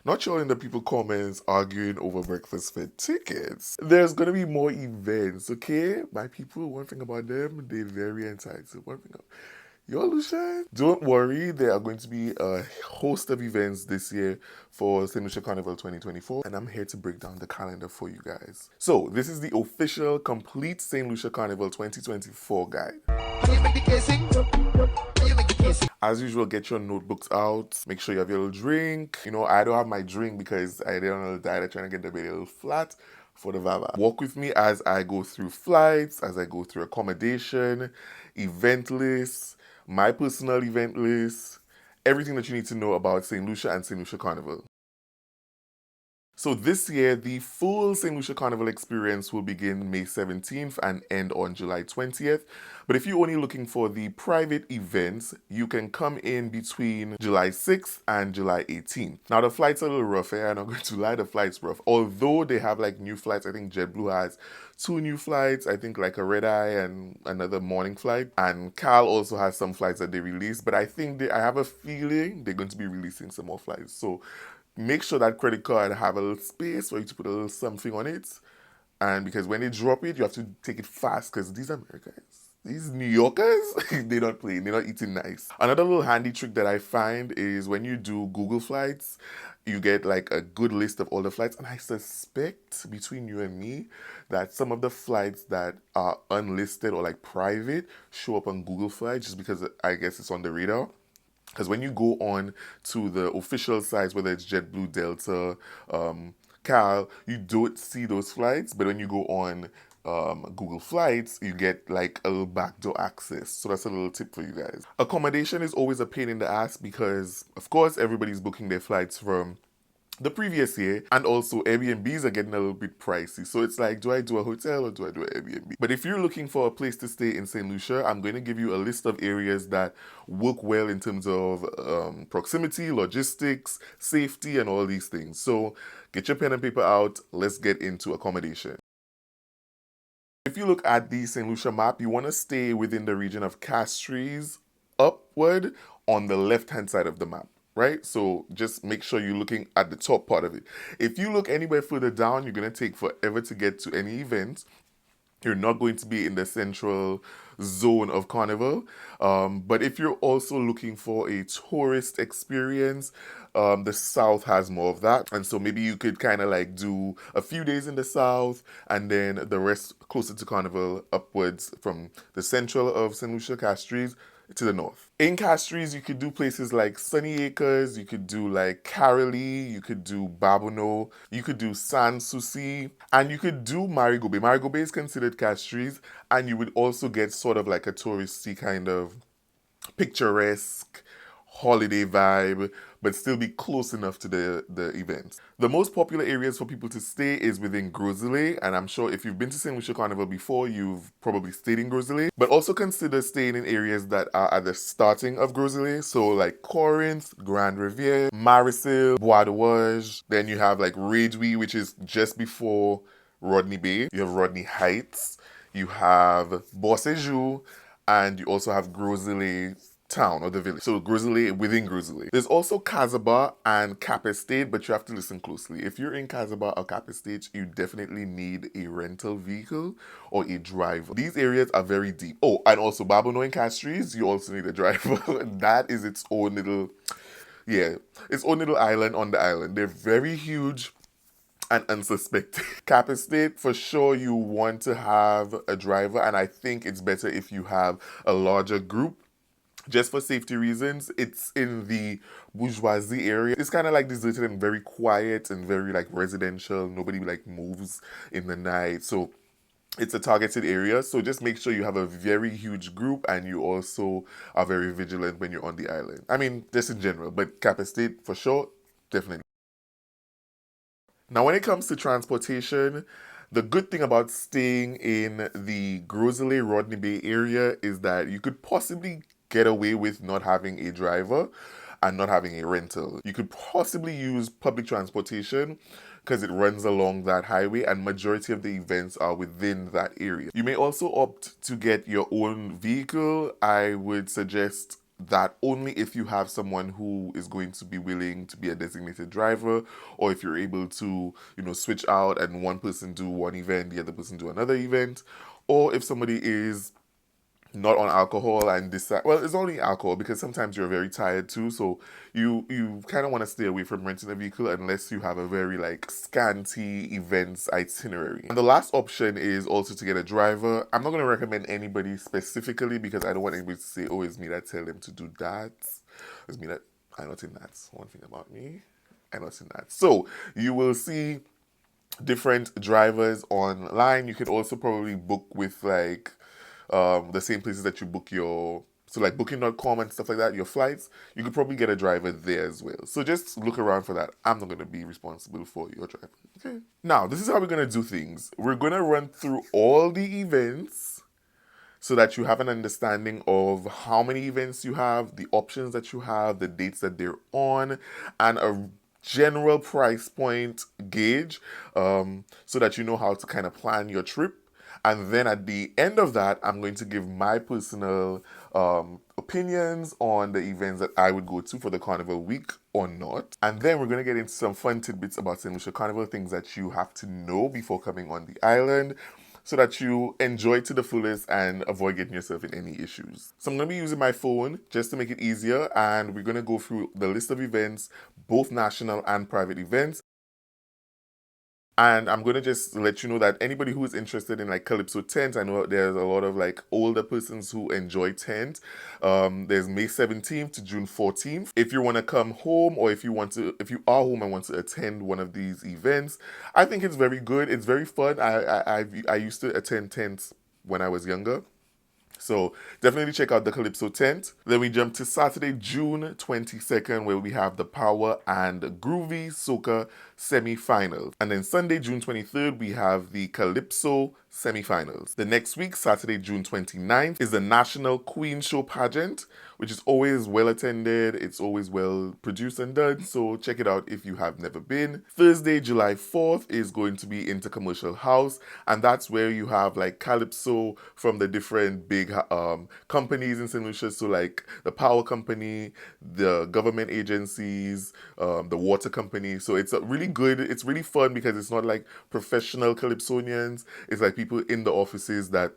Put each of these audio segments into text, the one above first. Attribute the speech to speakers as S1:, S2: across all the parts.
S1: Not showing the people comments arguing over breakfast fare tickets. There's gonna be more events, okay? My people, one thing about them, they're very entitled. One thing Yo, Lucia, don't worry. There are going to be a host of events this year for Saint Lucia Carnival 2024, and I'm here to break down the calendar for you guys. So, this is the official complete Saint Lucia Carnival 2024 guide. As usual, get your notebooks out. Make sure you have your little drink. You know, I don't have my drink because I did on a little diet trying to get the bed a little flat for the Vava. Walk with me as I go through flights, as I go through accommodation, event lists, my personal event list, everything that you need to know about St. Lucia and St. Lucia Carnival. So this year, the full St. Lucia Carnival experience will begin May 17th and end on July 20th. But if you're only looking for the private events, you can come in between July 6th and July 18th. Now, the flight's a little rough, I'm not going to lie, the flight's rough. Although they have like new flights, I think JetBlue has 2 new flights, I think like a red eye and another morning flight. And Cal also has some flights that they released, but I think I have a feeling they're going to be releasing some more flights. So make sure that credit card have a little space for you to put a little something on it. And because when they drop it, you have to take it fast because these Americans, these New Yorkers, they're not playing, they're not eating nice. Another little handy trick that I find is when you do Google Flights, you get like a good list of all the flights. And I suspect between you and me that some of the flights that are unlisted or like private show up on Google Flights just because I guess it's on the radar. Because when you go on to the official sites, whether it's JetBlue, Delta, Cal, you don't see those flights. But when you go on Google Flights, you get like a little backdoor access. So that's a little tip for you guys. Accommodation is always a pain in the ass because, of course, everybody's booking their flights from the previous year, and also Airbnbs are getting a little bit pricey. So it's like, do I do a hotel or do I do an Airbnb? But if you're looking for a place to stay in St. Lucia, I'm going to give you a list of areas that work well in terms of proximity, logistics, safety, and all these things. So get your pen and paper out. Let's get into accommodation. If you look at the St. Lucia map, you want to stay within the region of Castries upward on the left-hand side of the map. Right? So just make sure you're looking at the top part of it. If you look anywhere further down, you're going to take forever to get to any event. You're not going to be in the central zone of Carnival. But if you're also looking for a tourist experience, the South has more of that. And so maybe you could kind of like do a few days in the South and then the rest closer to Carnival upwards from the central of St. Lucia Castries to the north. In Castries, you could do places like Sunny Acres, you could do like Carolee, you could do Babono, you could do Saint Lucia, and you could do Marigot Bay. Marigot Bay is considered Castries, and you would also get sort of like a touristy kind of picturesque holiday vibe, but still be close enough to the events. The most popular areas for people to stay is within Groselet, and I'm sure if you've been to St. Lucia Carnival before, you've probably stayed in Groselet, but also consider staying in areas that are at the starting of Groselet, so like Corinth, Grand Riviere, Marisil, Bois de Wage. Then you have like Redwy, which is just before Rodney Bay. You have Rodney Heights, you have Beauséjour, and you also have Groselet town or the village. So Groselet within Groselet. There's also Casabah and Cap Estate, but you have to listen closely. If you're in Casabah or Cap Estate, you definitely need a rental vehicle or a driver. These areas are very deep. Oh, and also Babono and Castries, you also need a driver. That is its own little, its own little island on the island. They're very huge and unsuspecting. Cap Estate, for sure you want to have a driver, and I think it's better if you have a larger group. Just for safety reasons, it's in the bourgeoisie area. It's kind of like deserted and very quiet and very like residential. Nobody like moves in the night. So it's a targeted area. So just make sure you have a very huge group and you also are very vigilant when you're on the island. I mean, just in general, but Cap Estate for sure, definitely. Now, when it comes to transportation, the good thing about staying in the Groselet Rodney Bay area is that you could possibly get away with not having a driver and not having a rental. You could possibly use public transportation because it runs along that highway and majority of the events are within that area. You may also opt to get your own vehicle. I would suggest that only if you have someone who is going to be willing to be a designated driver, or if you're able to, switch out and one person do one event, the other person do another event, or if somebody is not on alcohol and decide, well, it's only alcohol because sometimes you're very tired too, so you kind of want to stay away from renting a vehicle unless you have a very like scanty events itinerary. And the last option is also to get a driver. I'm not going to recommend anybody specifically because I don't want anybody to say, oh, it's me that tell them to do that. It's me that, I'm not in that. One thing about me, I'm not in that. So you will see different drivers online. You could also probably book with like the same places that you book your, so like booking.com and stuff like that, your flights, you could probably get a driver there as well. So just look around for that. I'm not going to be responsible for your driver. Okay. Now, this is how we're going to do things. We're going to run through all the events so that you have an understanding of how many events you have, the options that you have, the dates that they're on, and a general price point gauge, so that you know how to kind of plan your trip. And then at the end of that, I'm going to give my personal opinions on the events that I would go to for the carnival week or not. And then we're going to get into some fun tidbits about Saint Lucia Carnival, things that you have to know before coming on the island, so that you enjoy to the fullest and avoid getting yourself in any issues. So I'm going to be using my phone just to make it easier, and we're going to go through the list of events, both national and private events. And I'm going to just let you know that anybody who is interested in like Calypso tent, I know there's a lot of like older persons who enjoy tent. There's May 17th to June 14th. If you want to come home, or if you are home and want to attend one of these events, I think it's very good. It's very fun. I used to attend tents when I was younger. So definitely check out the Calypso tent. Then we jump to Saturday, June 22nd, where we have the Power and Groovy Soca semi-finals. And then Sunday, June 23rd, we have the Calypso semi-finals. The next week, Saturday, June 29th, is the National Queen Show pageant, which is always well attended. It's always well produced and done, so check it out if you have never been. Thursday, July 4th is going to be Intercommercial House, and that's where you have like Calypso from the different big companies in St. Lucia, so like the power company, the government agencies, the water company. So it's really good. It's really fun because it's not like professional Calypsonians. It's like people in the offices that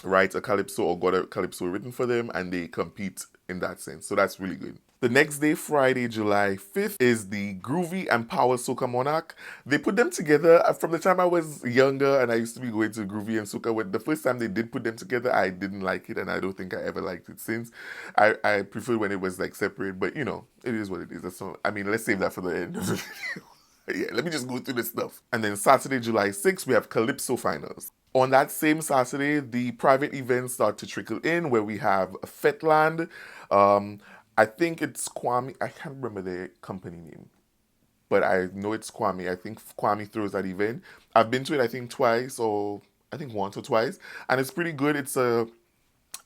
S1: write a calypso or got a calypso written for them, and they compete in that sense. So that's really good. The next day, Friday, July 5th, is the Groovy and Power Soca Monarch. They put them together from the time I was younger, and I used to be going to Groovy and Soca. When the first time they did put them together, I didn't like it, and I don't think I ever liked it since. I prefer when it was like separate, but it is what it is. That's not, I mean, let's save that for the end of the video. Yeah, let me just go through this stuff. And then Saturday, July 6th, we have Calypso Finals. On that same Saturday, the private events start to trickle in, where we have Fetland. I think it's Kwame. I can't remember the company name, but I know it's Kwame. I think Kwame throws that event. I've been to it, I think, twice, or I think once or twice, and it's pretty good. It's a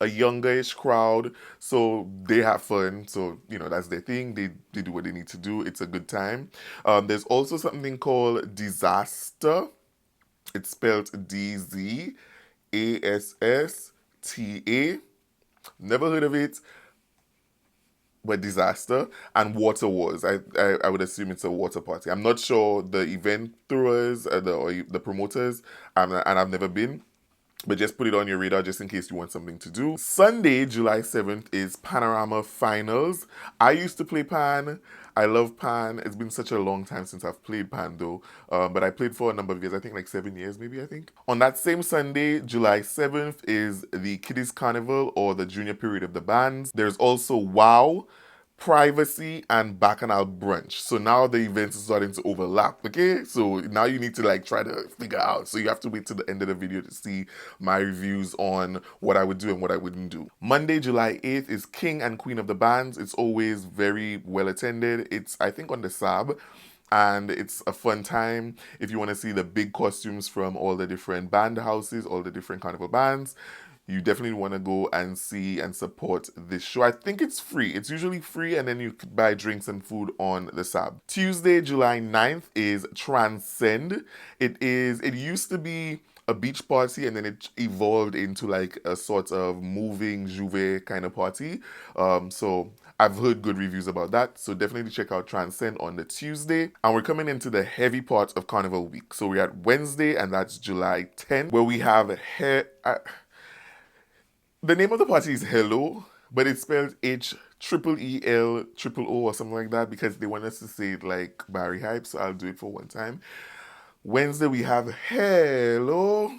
S1: youngish crowd, so they have fun. So that's their thing. They do what they need to do. It's a good time. There's also something called Disaster. It's spelled Dzasta. Never heard of it, but Disaster. And Water Wars. I would assume it's a water party. I'm not sure the event throwers, or the promoters, and I've never been. But just put it on your radar just in case you want something to do. Sunday, July 7th is Panorama Finals. I used to play Pan. I love Pan. It's been such a long time since I've played Pan though. But I played for a number of years. I think like 7 years maybe, I think. On that same Sunday, July 7th, is the Kiddies Carnival, or the junior period of the bands. There's also WOW, Privacy, and Bacchanal Brunch. So now the events are starting to overlap, okay? So now you need to like try to figure out. So you have to wait till the end of the video to see my reviews on what I would do and what I wouldn't do. Monday, July 8th is King and Queen of the Bands. It's always very well attended. It's, I think, on the SAB. And it's a fun time if you want to see the big costumes from all the different band houses, all the different carnival bands. You definitely want to go and see and support this show. I think it's free. It's usually free, and then you could buy drinks and food on the SAB. Tuesday, July 9th is Transcend. It used to be a beach party, and then it evolved into like a sort of moving Juve kind of party. So I've heard good reviews about that. So definitely check out Transcend on the Tuesday. And we're coming into the heavy part of Carnival Week. So we're at Wednesday, and that's July 10th, where we have the name of the party is Hello, but it's spelled HEEL O or something like that because they want us to say it like Barry Hype, so I'll do it for one time. Wednesday we have Hello.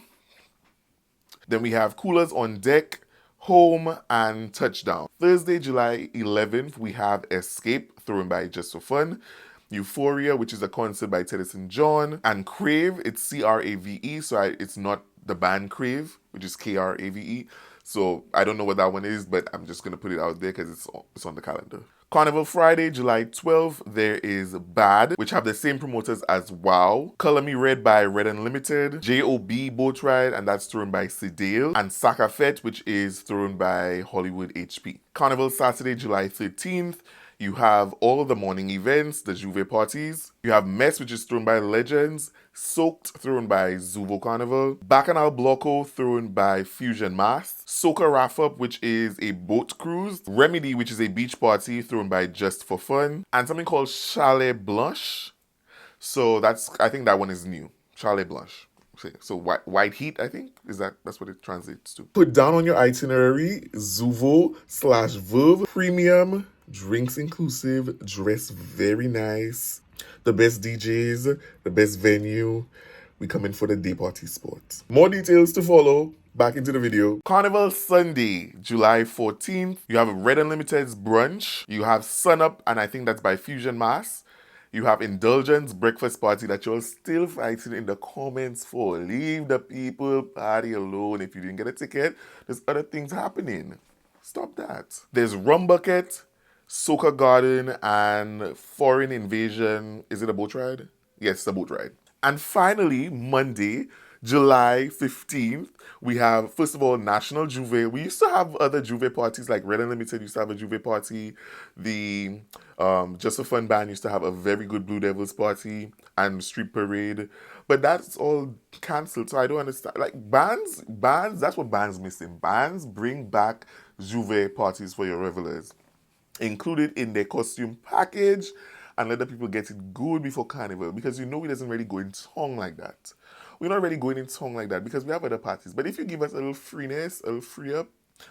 S1: Then we have Coolers on Deck, Home, and Touchdown. Thursday, July 11th, we have Escape, thrown by Just for Fun. Euphoria, which is a concert by Teddyson John. And Crave, it's CRAVE, so it's not the band Crave, which is KRAVE. So I don't know what that one is, but I'm just going to put it out there because it's on the calendar. Carnival Friday, July 12th, there is Bad, which have the same promoters as WOW. Color Me Red by Red Unlimited. J.O.B. Boat Ride, and that's thrown by Sidale. And Sakafet, which is thrown by Hollywood HP. Carnival Saturday, July 13th, you have all the morning events, the Juve parties. You have Mess, which is thrown by Legends. Soaked, thrown by Zuvo Carnival. Bacchanal Blocko, thrown by Fusion Mass. Soca Raff Up, which is a boat cruise. Remedy, which is a beach party, thrown by Just for Fun. And something called Chalet Blanche. So I think that one is new. Chalet Blanche. So white heat, I think, that's what it translates to. Put down on your itinerary, Zuvo/Verve Premium, drinks inclusive, dress very nice, the best DJs, the best venue. We come in for the day party sport. More details to follow. Back into the video. Carnival Sunday, July 14th. You have Red Unlimited's brunch. You have Sun Up, and I think that's by Fusion Mass. You have Indulgence breakfast party that you're still fighting in the comments for. Leave the people party alone. If you didn't get a ticket, there's other things happening. Stop that. There's Rum Bucket, Soca Garden, and Foreign Invasion. Is it a boat ride? Yes, it's a boat ride. And finally, Monday, July 15th, we have, first of all, National Juve. We used to have other Juve parties, like Red Unlimited used to have a Juve party. The Just for Fun band used to have a very good Blue Devils party and Street Parade. But that's all cancelled, so I don't understand. Like, bands, that's what bands missing. Bands bring back Juve parties for your revelers, included in their costume package, and let the people get it good before Carnival, because you know it doesn't really go in tongue like that. We're not really going in tongue like that because we have other parties. But if you give us a little freeness, a little free up,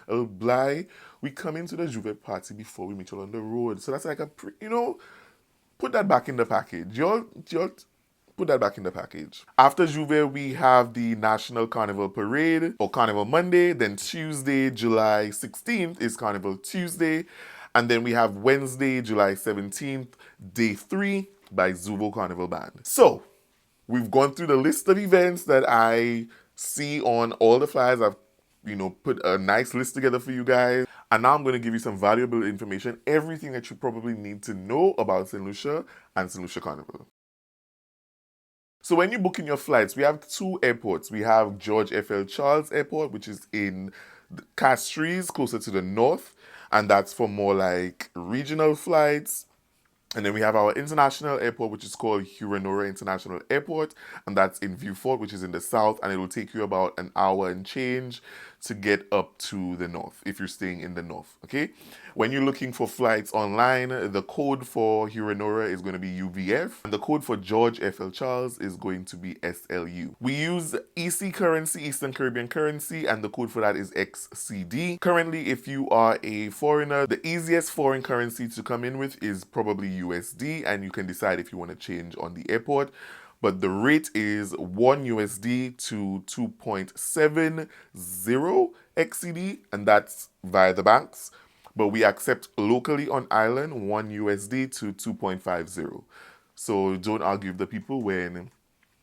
S1: a little bly, we come into the Juve party before we meet you on the road. So that's like put that back in the package. You'll put that back in the package. After Juve, we have the National Carnival Parade, or Carnival Monday. Then Tuesday, July 16th is Carnival Tuesday. And then we have Wednesday, July 17th, Day 3 by Zuvo Carnival Band. So, we've gone through the list of events that I see on all the flyers. I've, put a nice list together for you guys. And now I'm going to give you some valuable information, everything that you probably need to know about Saint Lucia and Saint Lucia Carnival. So when you're booking your flights, we have two airports. We have George F.L. Charles Airport, which is in Castries, closer to the north. And that's for more like regional flights. And then we have our international airport, which is called Huronora International Airport. And that's in Vieux Fort, which is in the south. And it will take you about an hour and change to get up to the north, if you're staying in the north, okay? When you're looking for flights online, the code for Huronora is going to be UVF. And the code for George F.L. Charles is going to be SLU. We use EC currency, Eastern Caribbean currency, and the code for that is XCD. Currently, if you are a foreigner, the easiest foreign currency to come in with is probably USD, and you can decide if you want to change on the airport. But the rate is 1 USD to 2.70 XCD, and that's via the banks. But we accept locally on island 1 USD to 2.50. So don't argue with the people when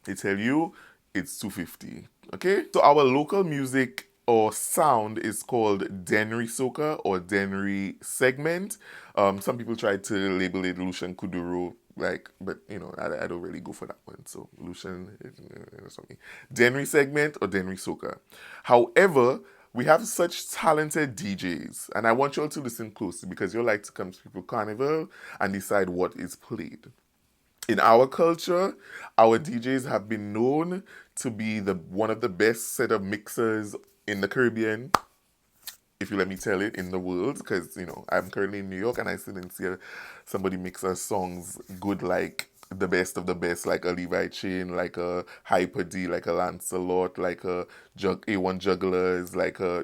S1: they tell you it's 250. Okay? So our local music or sound is called Dennery Soca or Dennery Segment. Some people try to label it Lucian Kuduro, but I don't really go for that one. So Lucian, something. Dennery Segment or Dennery Soca. However, we have such talented DJs, and I want you all to listen closely because you like to come to People Carnival and decide what is played. In our culture, our DJs have been known to be the one of the best set of mixers in the Caribbean, if you let me tell it, in the world, because I'm currently in New York and I still didn't see somebody mix our songs good like the best of the best, like a Levi Chain, like a Hyper D, like a Lancelot, like a A1 Jugglers, like a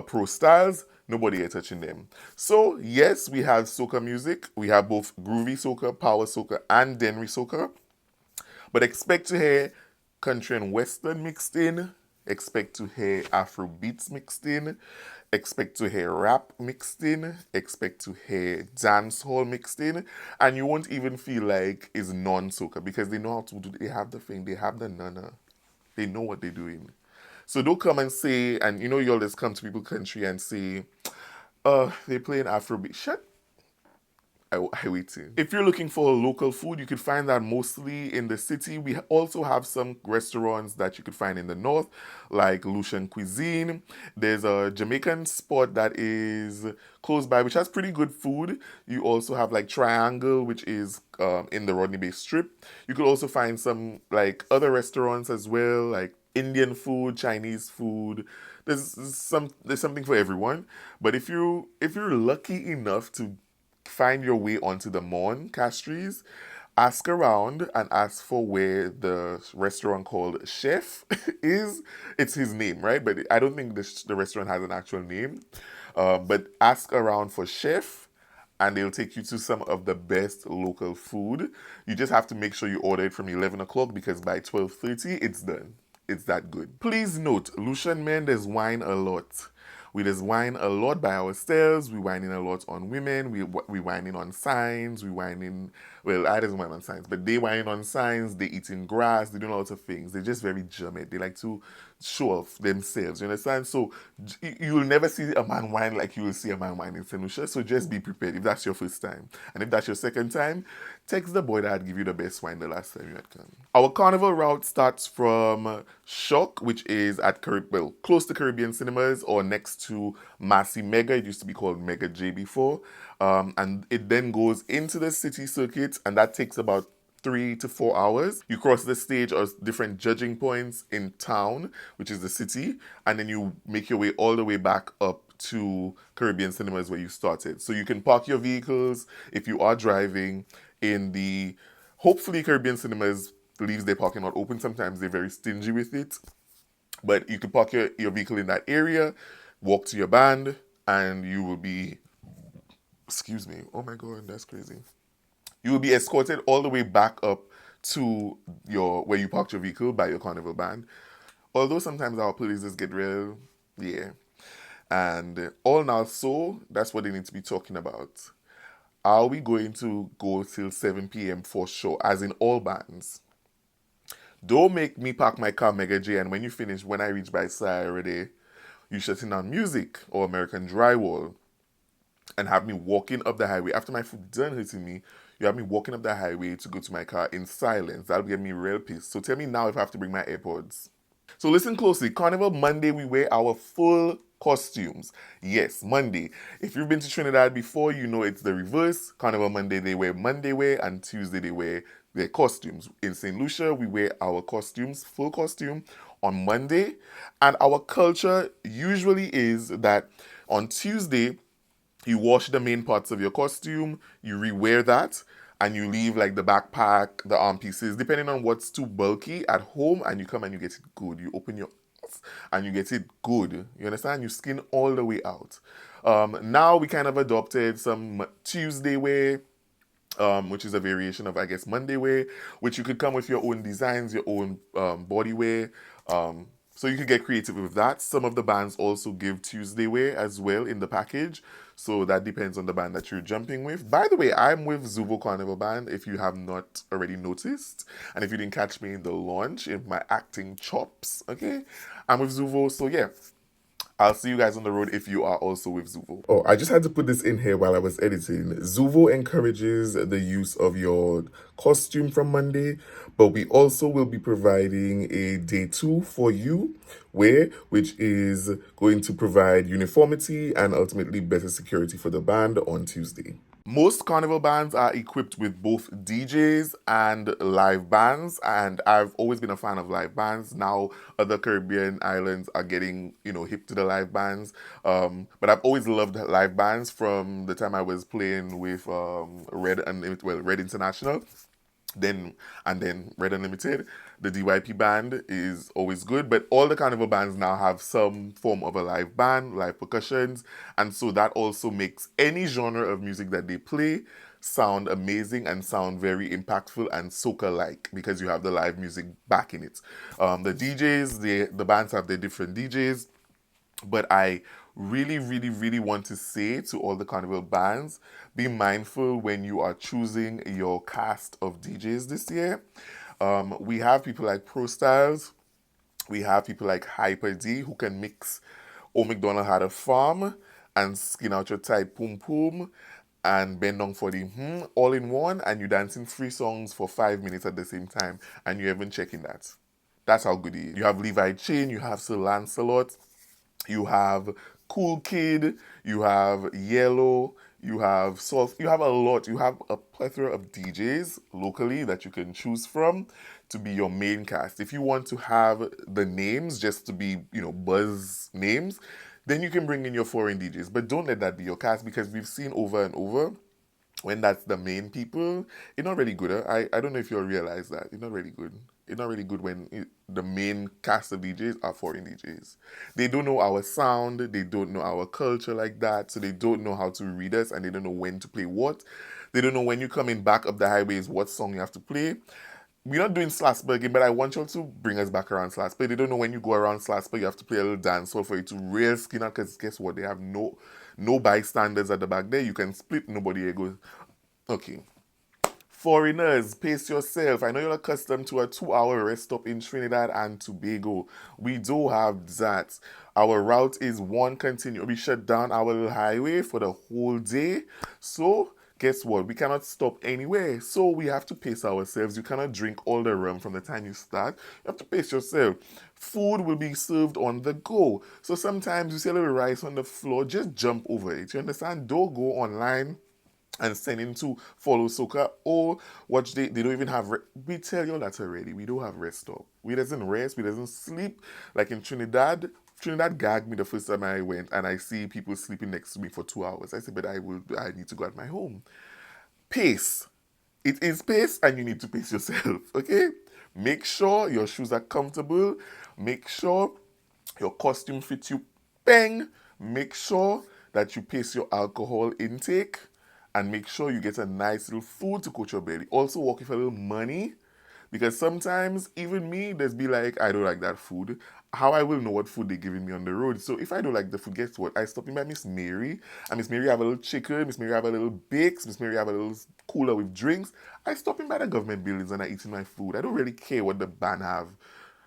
S1: Pro Styles. Nobody is touching them. So yes, we have soca music. We have both groovy soca, power soca, and Denry soca. But expect to hear country and western mixed in. Expect to hear Afro beats mixed in. Expect to hear rap mixed in. Expect to hear dancehall mixed in. And you won't even feel like it's non-soca because they know how to do. They have the thing. They have the nana. They know what they're doing. So don't come and say, and you all just come to people country and say, they play an Afrobeat. Shut. I waiting. If you're looking for local food, you could find that mostly in the city. We also have some restaurants that you could find in the north, like Lucian Cuisine. There's a Jamaican spot that is close by, which has pretty good food. You also have like Triangle, which is in the Rodney Bay Strip. You could also find some like other restaurants as well, like Indian food, Chinese food. There's something for everyone. But if you're lucky enough to find your way onto the Mon Castries, ask around and ask for where the restaurant called Chef is. It's his name, right? But I don't think the restaurant has an actual name. But ask around for Chef and they'll take you to some of the best local food. You just have to make sure you order it from 11 o'clock because by 12:30 it's done. It's that good. Please note, Lucian men, there's wine a lot. We just whine a lot by ourselves. We whine in a lot on women. We whine in on signs. We whine in, well, I don't whine on signs, but they whine on signs. They eat in grass. They do lots of things. They're just very jammed. They like to show off themselves. You understand? So you will never see a man whine like you will see a man whine in Saint Lucia. So just be prepared if that's your first time. And if that's your second time, text the boy that give you the best wine the last time you had come. Our carnival route starts from Shock, which is at close to Caribbean Cinemas or next to Massy Mega. It used to be called Mega J before. And it then goes into the city circuit, and that takes about 3 to 4 hours. You cross the stage or different judging points in town, which is the city, and then you make your way all the way back up to Caribbean Cinemas where you started. So you can park your vehicles if you are driving in the, hopefully Caribbean Cinemas leaves their parking lot open. Sometimes they're very stingy with it. But you can park your vehicle in that area, walk to your band, and you will be, excuse me, oh my God, that's crazy. You will be escorted all the way back up to where you parked your vehicle by your carnival band. Although sometimes our police get real, yeah. And all now, so that's what they need to be talking about. Are we going to go till 7 p.m. for sure, as in all bands? Don't make me park my car Mega J and when you finish, when I reach by Saturday, you shutting down music or American Drywall and have me walking up the highway. After my foot done hitting me, you have me walking up the highway to go to my car in silence. That'll get me real pissed. So tell me now if I have to bring my AirPods. So listen closely. Carnival Monday, we wear our full costumes. Yes, Monday. If you've been to Trinidad before, you know it's the reverse. Carnival Monday, they wear Monday wear, and Tuesday they wear their costumes. In St. Lucia, we wear our costumes, full costume, on Monday. And our culture usually is that on Tuesday, you wash the main parts of your costume, you rewear that, and you leave like the backpack, the arm pieces, depending on what's too bulky at home, and you come and you get it good. You open your ass and you get it good. You understand? You skin all the way out. Now we kind of adopted some Tuesday wear, which is a variation of, I guess, Monday wear, which you could come with your own designs, your own body wear. So you could get creative with that. Some of the bands also give Tuesday wear as well in the package. So that depends on the band that you're jumping with. By the way, I'm with Zuvo Carnival Band, if you have not already noticed. And if you didn't catch me in the launch, in my acting chops, okay? I'm with Zuvo, so yeah. I'll see you guys on the road if you are also with Zuvo. Oh, I just had to put this in here while I was editing. Zuvo encourages the use of your costume from Monday, but we also will be providing a day 2 for you, which is going to provide uniformity and ultimately better security for the band on Tuesday. Most carnival bands are equipped with both DJs and live bands, and I've always been a fan of live bands. Now, other Caribbean islands are getting, hip to the live bands. But I've always loved live bands from the time I was playing with Red Unlimited, well, Red International then and then Red Unlimited. The DYP band is always good, but all the carnival bands now have some form of a live band, live percussions, and so that also makes any genre of music that they play sound amazing and sound very impactful and soca-like because you have the live music backing it. The DJs, the bands have their different DJs, but I really, really, really want to say to all the carnival bands, be mindful when you are choosing your cast of DJs this year. We have people like Pro Styles, we have people like Hyper D who can mix Oh McDonald Had a Farm and Skin Out Your Tight Poom Poom and Bend Down for the all in one, and you dancing 3 songs for 5 minutes at the same time, and you haven't checking that. That's how good he is. You have Levi Chain, you have Sir Lancelot, you have Cool Kid, you have Yellow, you have Soft, you have a lot. You have a plethora of DJs locally that you can choose from to be your main cast. If you want to have the names just to be, buzz names, then you can bring in your foreign DJs. But don't let that be your cast because we've seen over and over when that's the main people, it's not really good. I don't know if you'll realize that. It's not really good. It's not really good when the main cast of DJs are foreign DJs. They don't know our sound, they don't know our culture like that, so they don't know how to read us and they don't know when to play what. They don't know when you're coming back up the highways what song you have to play. We're not doing Slasberg, but I want you to bring us back around Slasberg. They don't know when you go around Slasberg, you have to play a little dance for you to real skin out, because guess what? They have no bystanders at the back there. You can split, nobody goes. Okay. Foreigners, pace yourself. I know you're accustomed to a 2 hour rest stop in Trinidad and Tobago. We do have that. Our route is one continue. We shut down our little highway for the whole day. So, guess what? We cannot stop anywhere. So, we have to pace ourselves. You cannot drink all the rum from the time you start. You have to pace yourself. Food will be served on the go. So, sometimes you see a little rice on the floor, just jump over it. You understand? Don't go online and sending to follow soca or watch they don't even have we tell you that already. We don't have rest stop. We doesn't rest, we doesn't sleep. Like in Trinidad gagged me the first time I went and I see people sleeping next to me for 2 hours. I said, but I need to go at my home. Pace. It is pace and you need to pace yourself, okay? Make sure your shoes are comfortable. Make sure your costume fits you bang. Make sure that you pace your alcohol intake and make sure you get a nice little food to coat your belly. Also walk with a little money because sometimes even me, there's be like, I don't like that food. How I will know what food they're giving me on the road. So if I don't like the food, guess what? I stop in by Miss Mary. And Miss Mary have a little chicken. Miss Mary have a little bakes. Miss Mary have a little cooler with drinks. I stop in by the government buildings and I eating my food. I don't really care what the band have.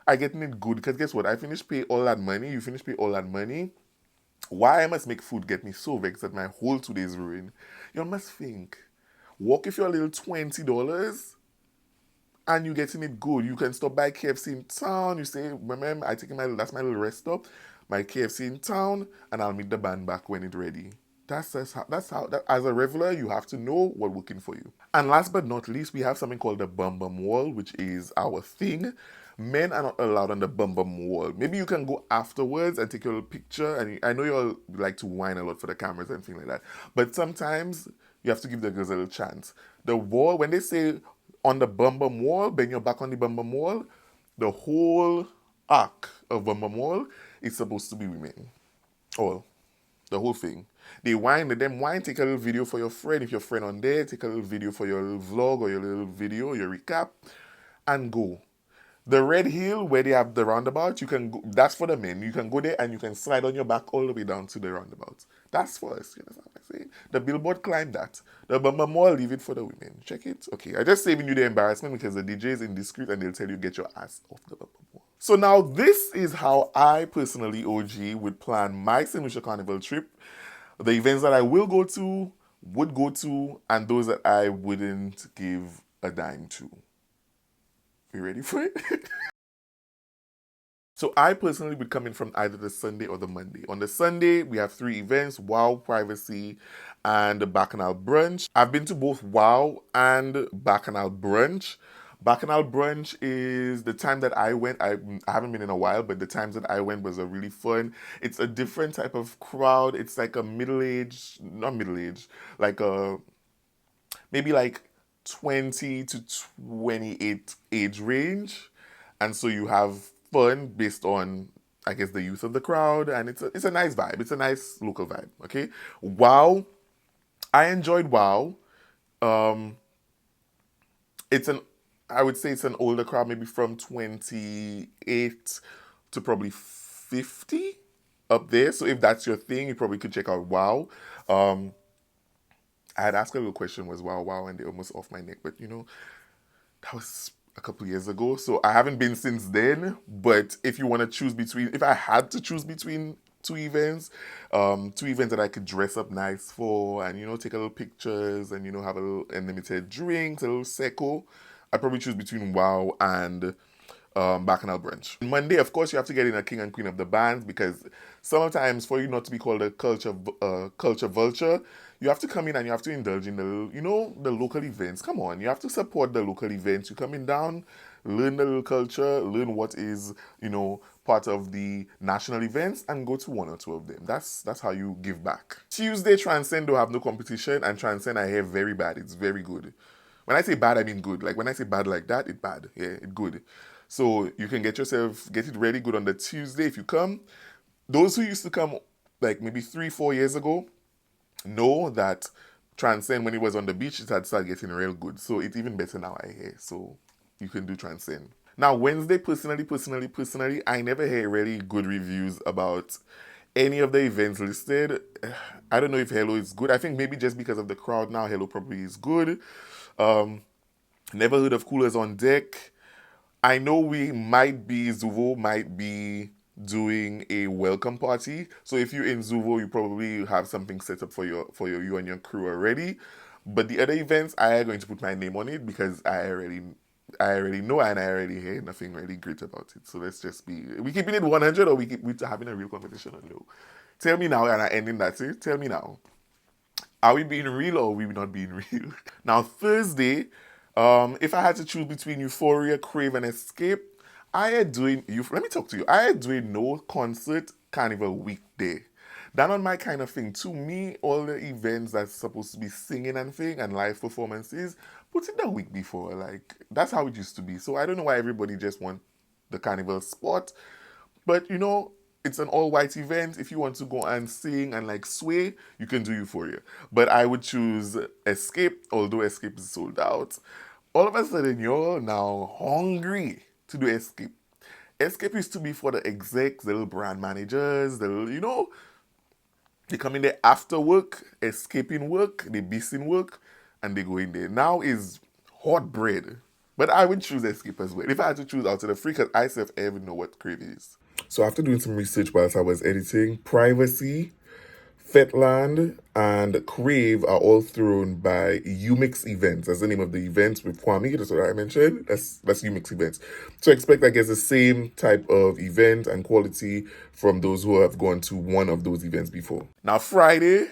S1: I getting it good because guess what? I finish pay all that money. You finish pay all that money. Why I must make food get me so vexed that my whole 2 days ruined? You must think. Walk with your little $20 and you getting it good. You can stop by KFC in town. You say, remember, that's my little rest stop. My KFC in town, and I'll meet the band back when it's ready. As a regular, you have to know what's working for you. And last but not least, we have something called the Bum Bum Wall, which is our thing. Men are not allowed on the Bum Bum Wall. Maybe you can go afterwards and take your little picture. And I know you all like to whine a lot for the cameras and things like that. But sometimes you have to give the girls a little chance. The wall, when they say on the Bum Bum Wall, bend your back on the Bum Bum Wall, the whole arc of Bum Bum Wall is supposed to be women. All. The whole thing. They whine, let them whine, take a little video for your friend. If your friend on there, take a little video for your little vlog or your little video, your recap, and go. The red hill where they have the roundabout, you can go, that's for the men. You can go there and you can slide on your back all the way down to the roundabout. That's for us. You understand what I'm saying? The billboard climb that. The Bamba Mall, leave it for the women. Check it. Okay, I just saving you the embarrassment because the DJ is indiscreet and they'll tell you get your ass off the Bamba Mall. So now this is how I personally, OG, would plan my Saint Lucia Carnival trip. The events that I will go to, would go to, and those that I wouldn't give a dime to. You ready for it? So I personally would come in from either the Sunday or the Monday. On the Sunday, we have three events: Wow, Privacy, and the Bacchanal Brunch. I've been to both Wow and Bacchanal Brunch. Bacchanal Brunch is the time that I went. I haven't been in a while, but the times that I went was a really fun. It's a different type of crowd. It's like a middle-aged, not middle-aged, like a maybe like 20 to 28 age range. And so you have fun based on, I guess, the youth of the crowd. And it's a nice vibe. It's a nice local vibe. Okay. Wow. I enjoyed Wow. Um, it's an, I would say it's an older crowd, maybe from 28 to probably 50 up there. So if that's your thing, you probably could check out Wow. Um, I had asked a little question was wow, and they almost off my neck, but that was a couple years ago. So I haven't been since then. But if you want to choose between, if I had to choose between two events that I could dress up nice for, and take a little pictures, and have a little unlimited drinks, a little seco, I'd probably choose between Wow and Bacchanal Brunch. Monday, of course, you have to get in a king and queen of the bands, because sometimes for you not to be called a culture vulture, you have to come in and you have to indulge in the local events. Come on, you have to support the local events. You're coming down, learn the little culture, learn what is part of the national events, and go to one or two of them. That's how you give back. Tuesday, Transcend don't have no competition, and Transcend I hear very bad. It's very good. When I say bad, I mean good. Like when I say bad like that, it's bad. Yeah, it's good. So you can get it ready good on the Tuesday if you come. Those who used to come like maybe 3-4 years ago know that Transcend, when it was on the beach, it had started getting real good. So it's even better now, I hear. So you can do Transcend. Now, Wednesday, personally, I never hear really good reviews about any of the events listed. I don't know if Hello is good. I think maybe just because of the crowd now, Hello probably is good. Um, Never heard of Coolers on Deck. I know Zuvo might be doing a welcome party. So if you're in Zuvo, you probably have something set up for you and your crew already. But the other events, I am going to put my name on it because I already know and I already hear nothing really great about it. So let's just we keeping it 100, or we having a real competition or no? Tell me now, and I ending that. Tell me now. Are we being real or are we not being real? Now, Thursday, if I had to choose between Euphoria, Crave, and Escape, I am doing, let me talk to you. I am doing no concert carnival weekday. That not my kind of thing. To me, all the events that's supposed to be singing and thing and live performances, put it the week before. Like, that's how it used to be. So I don't know why everybody just want the carnival spot. But it's an all-white event. If you want to go and sing and like sway, you can do Euphoria. But I would choose Escape, although Escape is sold out. All of a sudden, you're now hungry to do Escape. Escape used to be for the execs, the little brand managers, they come in there after work, escaping work, they beasting work, and they go in there. Now is hot bread. But I would choose Escape as well. If I had to choose out of the three, because I self ever know what Crave is. So after doing some research whilst I was editing, Privacy, Fetland, and Crave are all thrown by Umix Events. That's the name of the event with Kwame. That's what I mentioned. That's Umix Events. So expect, I guess, the same type of event and quality from those who have gone to one of those events before. Now, Friday,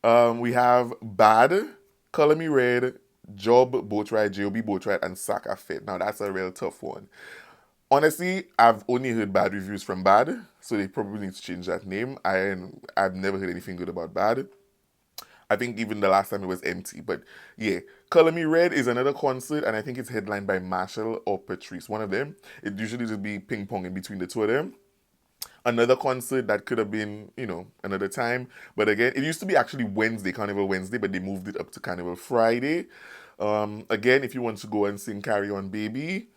S1: we have Bad, Color Me Red, Job Boat Ride, JOB Boat Ride, and Saka Fit. Now, that's a real tough one. Honestly, I've only heard bad reviews from Bad, so they probably need to change that name. I've never heard anything good about Bad. I think even the last time it was empty. But yeah, Color Me Red is another concert, and I think it's headlined by Marshall or Patrice, one of them. It usually just be ping pong in between the two of them. Another concert that could have been, another time. But again, it used to be actually Wednesday, Carnival Wednesday, but they moved it up to Carnival Friday. Again, if you want to go and sing Carry On Baby,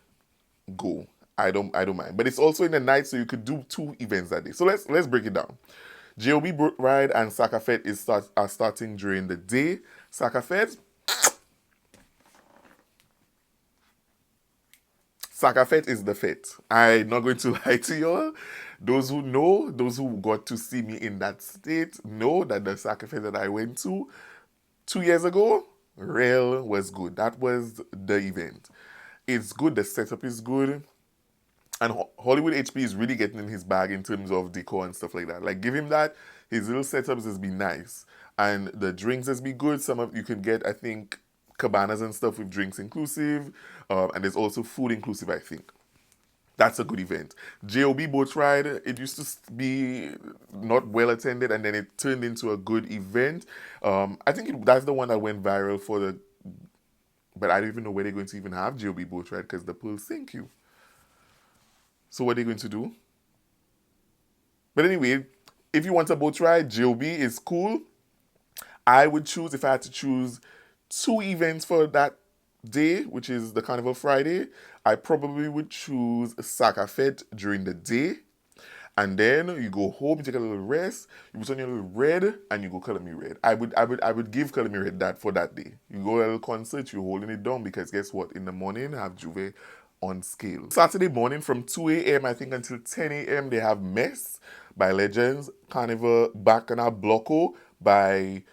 S1: go. I don't mind. But it's also in the night, so you could do two events that day. So let's break it down. JOB Boat Ride and Saka Fete are starting during the day. Saka Fete is the fete. I'm not going to lie to y'all. Those who know, those who got to see me in that state, know that the Saka Fete that I went to 2 years ago, real was good. That was the event. It's good. The setup is good. And Hollywood HP is really getting in his bag in terms of decor and stuff like that. Like, give him that. His little setups has been nice. And the drinks has been good. Some of you can get, I think, cabanas and stuff with drinks inclusive. And there's also food inclusive, I think. That's a good event. JOB Boat Ride, it used to be not well attended and then it turned into a good event. I think that's the one that went viral for the, but I don't even know where they're going to even have JOB Boat Ride because the pool sink you. So what are they going to do? But anyway, if you want a boat ride, JOB is cool. I would choose, if I had to choose two events for that day, which is the Carnival Friday, I probably would choose Saka Fete during the day. And then you go home, you take a little rest, you put on your little red, and you go Color Me Red. I would give Color Me Red that for that day. You go to a little concert, you're holding it down because guess what? In the morning, have Juve on scale. Saturday morning from 2 a.m. I think until 10 a.m. they have Mess by Legends, Carnival Bacchanal Blocko by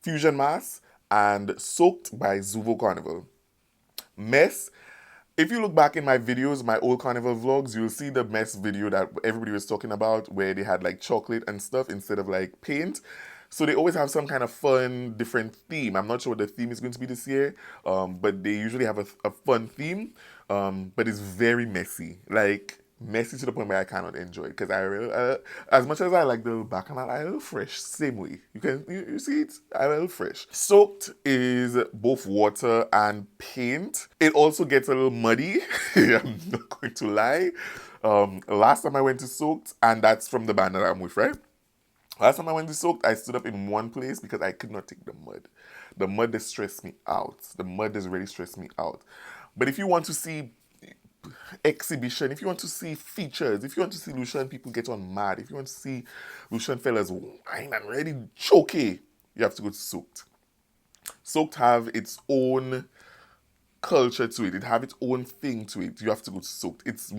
S1: Fusion Mass, and Soaked by Zuvo Carnival. Mess, if you look back in my videos, my old carnival vlogs, you'll see the Mess video that everybody was talking about where they had like chocolate and stuff instead of like paint. So they always have some kind of fun, different theme. I'm not sure what the theme is going to be this year, but they usually have a fun theme, but it's very messy. Like, messy to the point where I cannot enjoy it because I really, as much as I like the bacchanal, I little fresh same way. You see it, I little fresh. Soaked is both water and paint. It also gets a little muddy. I'm not going to lie. Last time I went to Soaked, and that's from the band that I'm with, right? Last time I went to Soaked, I stood up in one place because I could not take the mud. The mud just stressed me out. The mud just really stressed me out. But if you want to see exhibition, if you want to see features, if you want to see Lucian people get on mad, if you want to see Lucian fellas wine and ready choke, you have to go to Soaked. Soaked have its own culture to it. It have its own thing to it. You have to go to Soaked. It's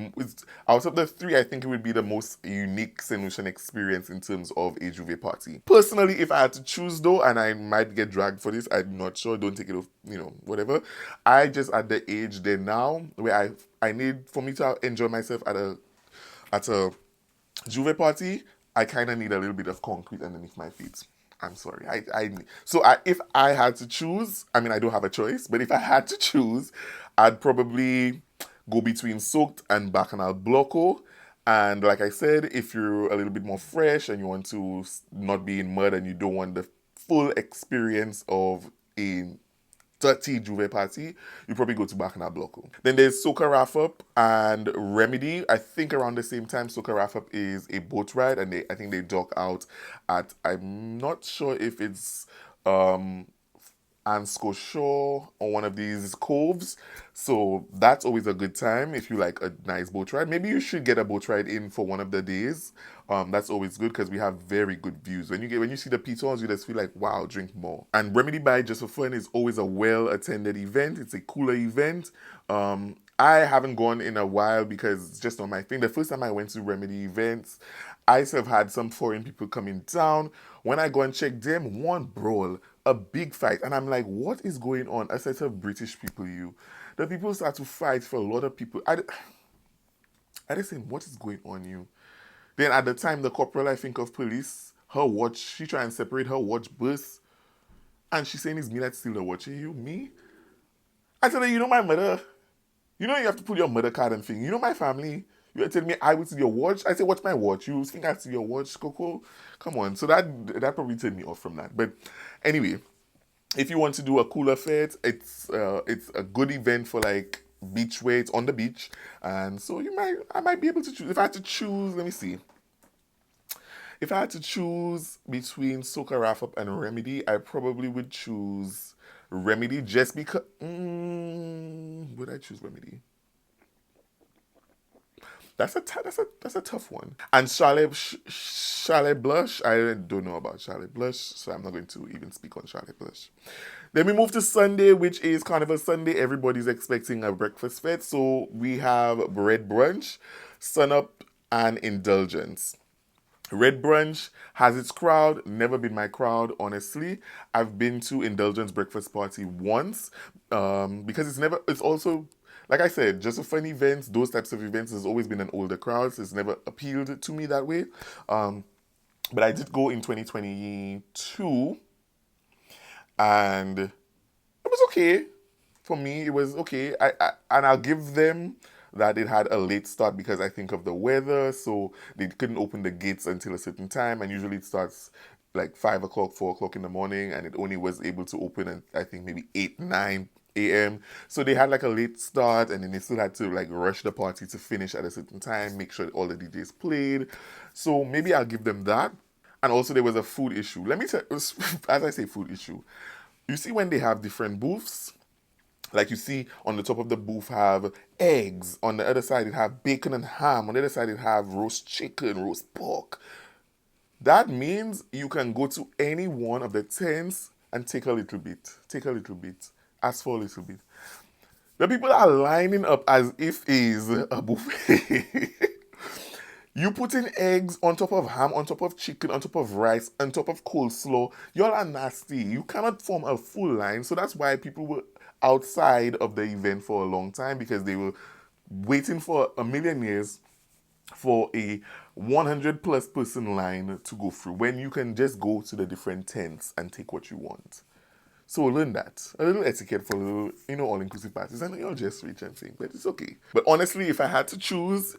S1: out of the three, I think it would be the most unique Saint Lucian experience in terms of a Juve party. Personally, if I had to choose though, and I might get dragged for this, I'm not sure. Don't take it off, whatever. I just at the age there now where I need for me to enjoy myself at a Juve party. I kind of need a little bit of concrete underneath my feet. I'm sorry. If I had to choose, I mean, I don't have a choice, but if I had to choose, I'd probably go between Soaked and Bacchanal Blocko. And like I said, if you're a little bit more fresh and you want to not be in mud and you don't want the full experience of a dirty Juve party, you probably go to Bacchanal Blocko. Then there's Soca Wrap Up and Remedy. I think around the same time, Soca Wrap Up is a boat ride, and I think they dock out at, I'm not sure if it's Ansco Shore or one of these coves. So that's always a good time if you like a nice boat ride. Maybe you should get a boat ride in for one of the days. That's always good because we have very good views. When you see the pitons, you just feel like, wow, drink more. And Remedy by Just for Fun is always a well-attended event. It's a cooler event. I haven't gone in a while because it's just not my thing. The first time I went to Remedy events, I have had some foreign people coming down. When I go and check them, one brawl, a big fight. And I'm like, what is going on? A set of British people, the people start to fight for a lot of people. I just saying, what is going on, Then at the time, the corporal, I think, of police, her watch, she try and separate her watch burst. And she's saying, it's me that's still watching you. Me? I tell her, my mother. You have to put your mother card and thing. My family. You're telling me I would see your watch? I say, watch my watch. You think I see your watch, Coco? Come on. So that probably turned me off from that. But anyway, if you want to do a cooler fete, it's a good event for like beach wear. It's on the beach. And so I might be able to choose. If I had to choose, let me see. If I had to choose between Soca Wrap Up and Remedy, I probably would choose Remedy just because... would I choose Remedy? That's a tough one. And Chalet Blush, I don't know about Chalet Blush, so I'm not going to even speak on Chalet Blush. Then we move to Sunday, which is Carnival Sunday. Everybody's expecting a breakfast fete, so we have Bread Brunch, Sun Up, and Indulgence. Red Brunch has its crowd, never been my crowd, honestly. I've been to Indulgence Breakfast Party once, because it's also like I said, just a fun events, those types of events has always been an older crowd, so it's never appealed to me that way. Um, but I did go in 2022, and it was okay. For me, it was okay. And I'll give them that it had a late start because I think of the weather, so they couldn't open the gates until a certain time, and usually it starts like 5 o'clock, 4 o'clock in the morning, and it only was able to open at I think maybe 8, 9 a.m. So they had like a late start, and then they still had to like rush the party to finish at a certain time, make sure all the DJs played. So maybe I'll give them that. And also there was a food issue. Let me tell, as I say, food issue. You see when they have different booths, like you see on the top of the booth have eggs, on the other side it have bacon and ham, on the other side it have roast chicken, roast pork. That means you can go to any one of the tents and take a little bit. Take a little bit. Ask for a little bit. The people are lining up as if is a buffet. You putting eggs on top of ham, on top of chicken, on top of rice, on top of coleslaw. Y'all are nasty. You cannot form a full line. So that's why people were outside of the event for a long time, because they were waiting for a million years for a 100 plus person line to go through, when you can just go to the different tents and take what you want. So learn that. A little etiquette for a little, all-inclusive parties. I know you're just rich and thing, but it's okay. But honestly, if I had to choose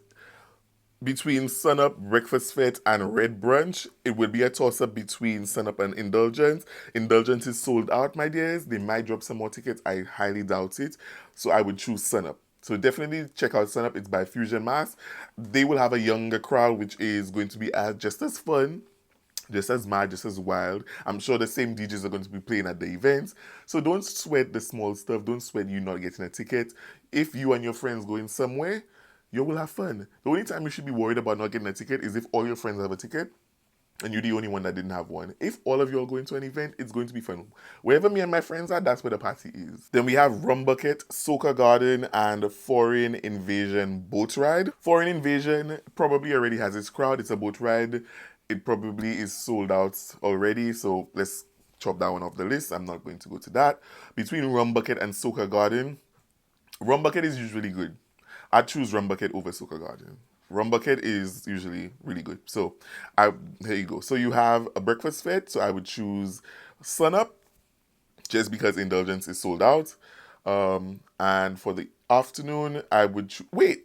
S1: between Sunup, Breakfast Fete, and Red Brunch, it would be a toss-up between Sunup and Indulgence. Indulgence is sold out, my dears. They might drop some more tickets. I highly doubt it. So I would choose Sunup. So definitely check out Sunup. It's by Fusion Mass. They will have a younger crowd, which is going to be just as fun, just as mad, just as wild. I'm sure the same DJs are going to be playing at the events. So don't sweat the small stuff. Don't sweat you not getting a ticket. If you and your friends going somewhere, you will have fun. The only time you should be worried about not getting a ticket is if all your friends have a ticket and you're the only one that didn't have one. If all of you are going to an event, it's going to be fun. Wherever me and my friends are, that's where the party is. Then we have Rum Bucket, Soca Garden, and Foreign Invasion Boat Ride. Foreign Invasion probably already has its crowd. It's a boat ride. It probably is sold out already, so let's chop that one off the list. I'm not going to go to that. Between Rum Bucket and Soca Garden, Rum Bucket is usually good. I'd choose Rum Bucket over Soca Garden. Rum Bucket is usually really good. So there you go. So you have a Breakfast Fete. So I would choose Sunup, just because Indulgence is sold out. And for the afternoon, I would wait.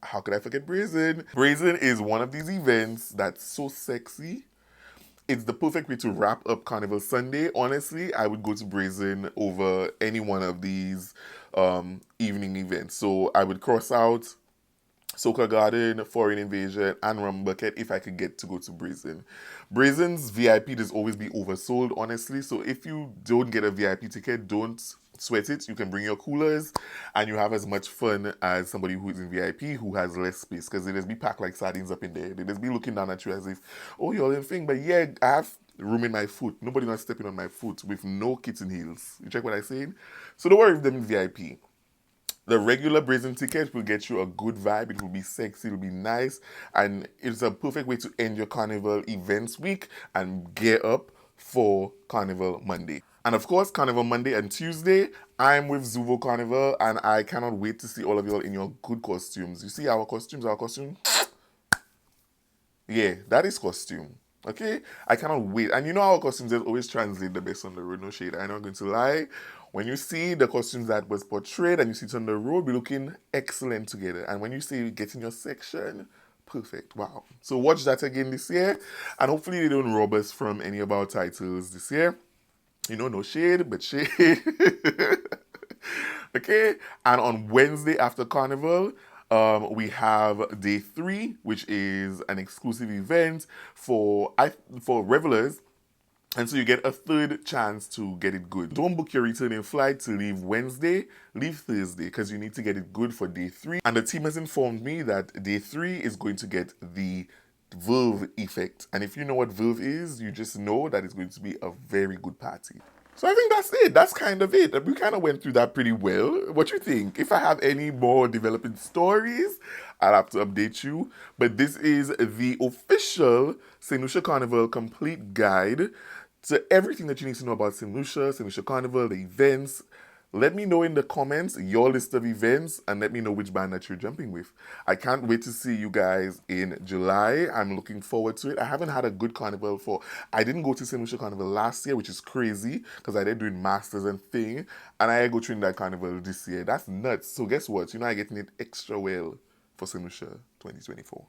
S1: How could I forget Brazen? Brazen is one of these events that's so sexy. It's the perfect way to wrap up Carnival Sunday. Honestly, I would go to Brazen over any one of these evening events. So I would cross out Soca Garden, Foreign Invasion, and Rum Bucket if I could get to go to Brazen. Brazen's VIP does always be oversold, honestly. So if you don't get a VIP ticket, don't sweat it. You can bring your coolers and you have as much fun as somebody who is in VIP who has less space, because they just be packed like sardines up in there. They just be looking down at you as if, oh, you're in thing. But yeah, I have room in my foot. Nobody not stepping on my foot with no kitten heels. You check what I'm saying? So don't worry if them in VIP. The regular Brazen ticket will get you a good vibe. It will be sexy, it will be nice, and it's a perfect way to end your Carnival events week and gear up for Carnival Monday. And of course, Carnival Monday and Tuesday, I'm with Zuvo Carnival, and I cannot wait to see all of y'all in your good costumes. You see our costumes, yeah, that is costume. Okay? I cannot wait. And you know our costumes just always translate the best on the road, no shade. I'm not going to lie. When you see the costumes that was portrayed and you see it on the road, we're looking excellent together. And when you see it get in your section, perfect. Wow. So watch that again this year. And hopefully they don't rob us from any of our titles this year. No shade, but shade. Okay? And on Wednesday after Carnival, we have day 3, which is an exclusive event for revelers. And so you get a third chance to get it good. Don't book your returning flight to leave Wednesday, leave Thursday, because you need to get it good for day 3. And the team has informed me that day 3 is going to get the Verve effect. And if you know what Verve is, you just know that it's going to be a very good party. So I think that's it. That's kind of it. We kind of went through that pretty well. What you think? If I have any more developing stories, I'll have to update you. But this is the official Saint Lucia Carnival complete guide to everything that you need to know about Saint Lucia Carnival, the events, Let me know in the comments your list of events and let me know which band that you're jumping with. I can't wait to see you guys in July. I'm looking forward to it. I haven't had a good carnival I didn't go to Saint Lucia Carnival last year, which is crazy because I did doing masters and thing. And I go Trinidad Carnival this year. That's nuts. So guess what? I getting it extra well for Saint Lucia 2024.